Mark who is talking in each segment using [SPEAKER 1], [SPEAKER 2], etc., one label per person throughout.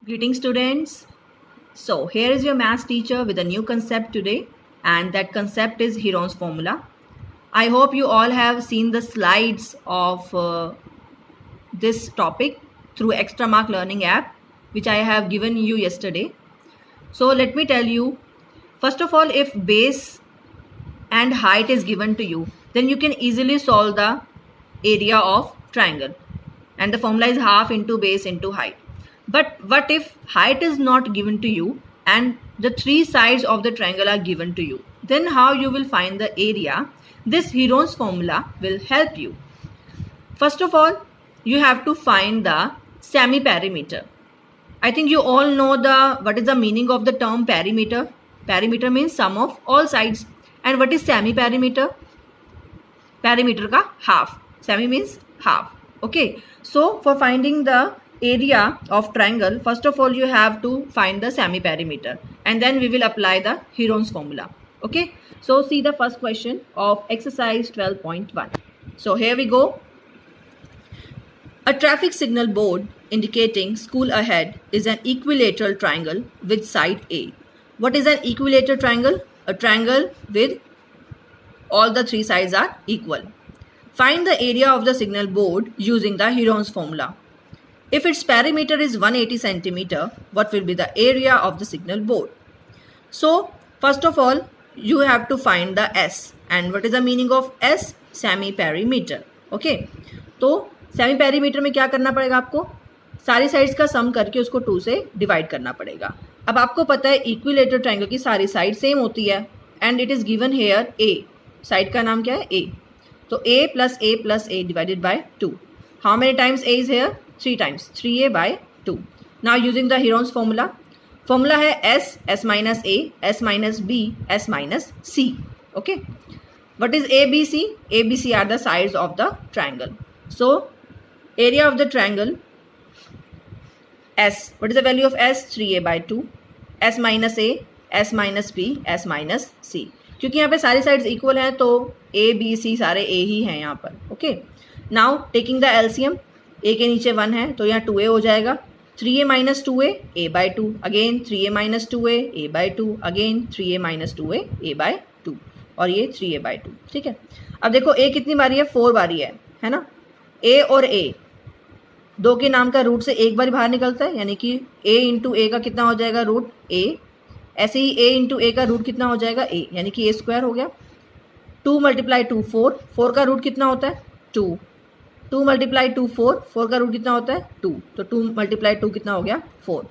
[SPEAKER 1] Greetings students. So here is your maths teacher with a new concept today, and that concept is Heron's formula. I hope you all have seen the slides of this topic through Extra Mark Learning app which I have given you yesterday. So let me tell you, first of all, if base and height is given to you, then you can easily solve the area of triangle, and the formula is half into base into height. But what if height is not given to you and the three sides of the triangle are given to you? Then how you will find the area? This Heron's formula will help you. First of all, you have to find the semi-perimeter. I think you all know what is the meaning of the term perimeter. Perimeter means sum of all sides. And what is semi-perimeter? Perimeter ka half. Semi means half. Okay. So for finding the area of triangle, first of all you have to find the semi-perimeter, and then we will apply the Heron's formula. Okay. So see the first question of exercise 12.1. So here we go. A traffic signal board indicating school ahead is an equilateral triangle with side A. What is an equilateral triangle? A triangle with all the three sides are equal. Find the area of the signal board using the Heron's formula. If its perimeter is 180 centimeter, what will be the area of the signal board? So first of all, you have to find the S. And what is the meaning of S? Semi-perimeter. Okay. तो semi perimeter में क्या करना पड़ेगा आपको? सारी sides का सम करके उसको 2 से डिवाइड करना पड़ेगा. अब आपको पता है इक्विलेटरल ट्रायंगल की सारी साइड सेम होती है, and it is given here A. Side का नाम क्या है? ए. तो a plus a divided by 2. How many times a is here? 3 times. 3a by 2. Now using the Heron's formula. Formula है s minus a, s minus b, s minus c. Okay. What is a, b, c? A, b, c are the sides of the triangle. So area of the triangle S. What is the value of S? 3a by 2. S minus a, S minus b, S minus c. क्योंकि यहाँ पे सारी sides equal हैं तो a, b, c सारे a ही हैं यहाँ पर. Okay. Now taking the LCM, a के नीचे 1 है तो यहाँ 2a हो जाएगा. 3a minus 2a, a by 2. Again 3a minus 2a, a by 2. Again 3a minus 2a, a by 2. और ये 3a by 2. ठीक है. अब देखो a कितनी बारी है? 4 बारी है ना. a और a दो के नाम का रूट से एक बार बाहर निकलता है, यानी कि a इंटू ए का कितना हो जाएगा? Root a. ऐसे ही a इंटू ए का रूट कितना हो जाएगा? a, यानी कि a स्क्वायर हो गया. 2 मल्टीप्लाई 2 4. 4 का रूट कितना होता है? 2. 2 मल्टीप्लाई 2 4. 4 का रूट कितना होता है? 2. तो 2 मल्टीप्लाई 2 कितना हो गया? 4.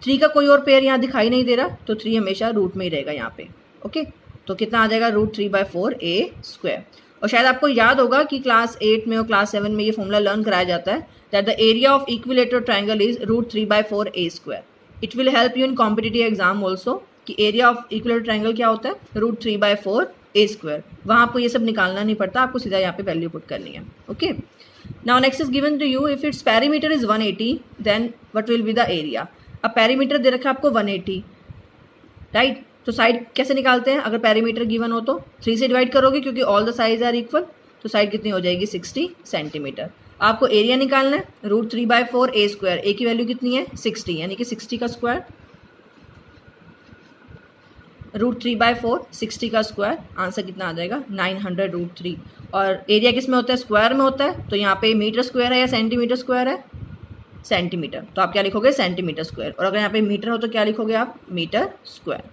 [SPEAKER 1] 3 का कोई और पेयर यहाँ दिखाई नहीं दे रहा, तो 3 हमेशा रूट में ही रहेगा यहाँ पे. ओके. तो कितना आ जाएगा? Root 3 by 4 a square. और शायद आपको याद होगा कि क्लास 8 में और क्लास 7 में ये फॉर्मूला लर्न कराया जाता है, that the area of equilateral triangle is root 3 by 4 a square. It will help you in competitive exam also कि एरिया ऑफ इक्विलेटरल ट्रायंगल क्या होता है? Root 3 by 4 a square. वहाँ आपको ये सब निकालना नहीं पड़ता, आपको सीधा यहाँ पे वैल्यू पुट करनी है. Okay. Now next is given to you, if it's perimeter is 180 then what will be the area. अब पेरीमीटर दे रखा है आपको 180, राइट. तो साइड कैसे निकालते हैं? अगर पेरीमीटर गिवन हो तो 3 से डिवाइड करोगे क्योंकि all the size are equal. तो साइड कितनी हो जाएगी? 60 सेंटीमीटर. आपको एरिया निकालना है. Root 3 by 4 a square. A की वैल्यू कितनी है? 60, यानी कि 60 का स्क्वायर. रूट 3 बाई 4 60 का स्क्वायर. आंसर कितना आ जाएगा? 900 रूट 3. और एरिया किस में होता है? स्क्वायर में होता है. तो यहाँ पे मीटर स्क्वायर है या सेंटीमीटर स्क्वायर है? सेंटीमीटर. तो आप क्या लिखोगे? Centimetre square. और अगर यहाँ पे मीटर हो तो क्या लिखोगे आप? Metre square.